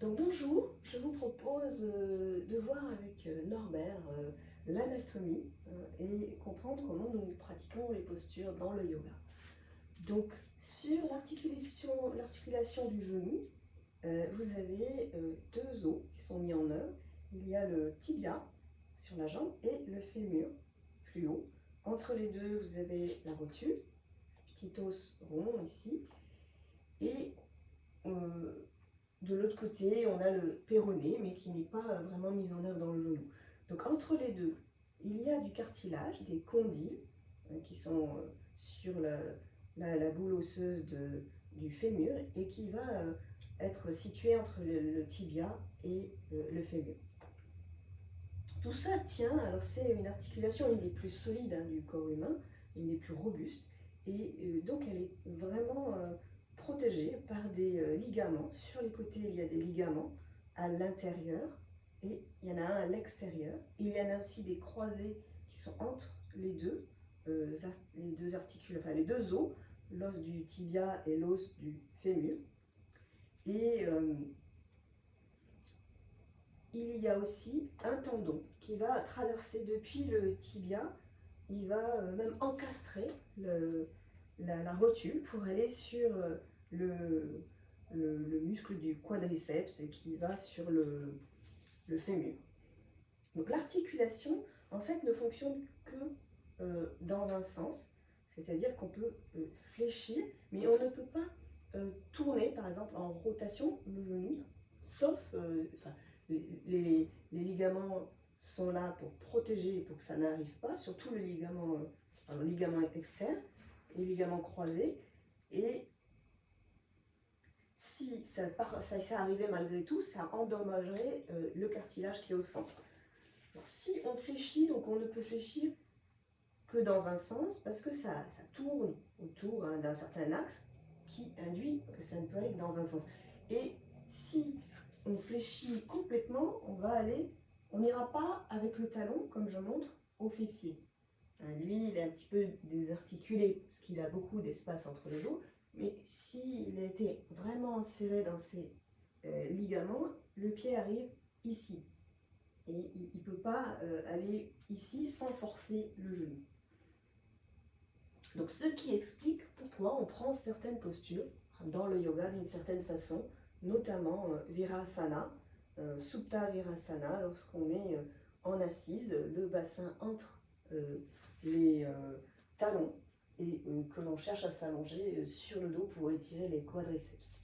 Donc bonjour, je vous propose de voir avec Norbert l'anatomie et comprendre comment nous pratiquons les postures dans le yoga. Donc sur l'articulation du genou, vous avez deux os qui sont mis en œuvre. Il y a le tibia sur la jambe et le fémur plus haut. Entre les deux, vous avez la rotule, petit os rond ici, et de l'autre côté, on a le péroné, mais qui n'est pas vraiment mis en œuvre dans le genou. Donc entre les deux, il y a du cartilage, des condyles, qui sont sur la boule osseuse du fémur et qui va être situé entre le tibia et le fémur. Tout ça tient, alors c'est une articulation une des plus solides du corps humain, une des plus robustes, et donc elle est vraiment protégée par des ligaments. Sur les côtés, il y a des ligaments à l'intérieur et il y en a un à l'extérieur. Il y en a aussi des croisés qui sont entre les deux les deux os, l'os du tibia et l'os du fémur. Et il y a aussi un tendon qui va traverser depuis le tibia, il va même encastrer la rotule pour aller sur le muscle du quadriceps qui va sur le fémur. Donc l'articulation, en fait, ne fonctionne que dans un sens, c'est-à-dire qu'on peut fléchir, mais on ne peut pas tourner, par exemple, en rotation le genou, sauf, les ligaments sont là pour protéger, pour que ça n'arrive pas, surtout le ligament externe, les ligaments croisés, et si ça arrivait malgré tout, ça endommagerait le cartilage qui est au centre. Alors, si on fléchit, donc on ne peut fléchir que dans un sens, parce que ça tourne autour d'un certain axe qui induit que ça ne peut aller que dans un sens. Et si on fléchit complètement, on n'ira pas avec le talon, comme je montre, au fessier. Lui, il est un petit peu désarticulé, parce qu'il a beaucoup d'espace entre les os, mais s'il a été vraiment serré dans ses ligaments, le pied arrive ici. Et il ne peut pas aller ici sans forcer le genou. Donc ce qui explique pourquoi on prend certaines postures dans le yoga d'une certaine façon, notamment Virasana, Supta Virasana, lorsqu'on est en assise, le bassin entre les talons et que l'on cherche à s'allonger sur le dos pour étirer les quadriceps.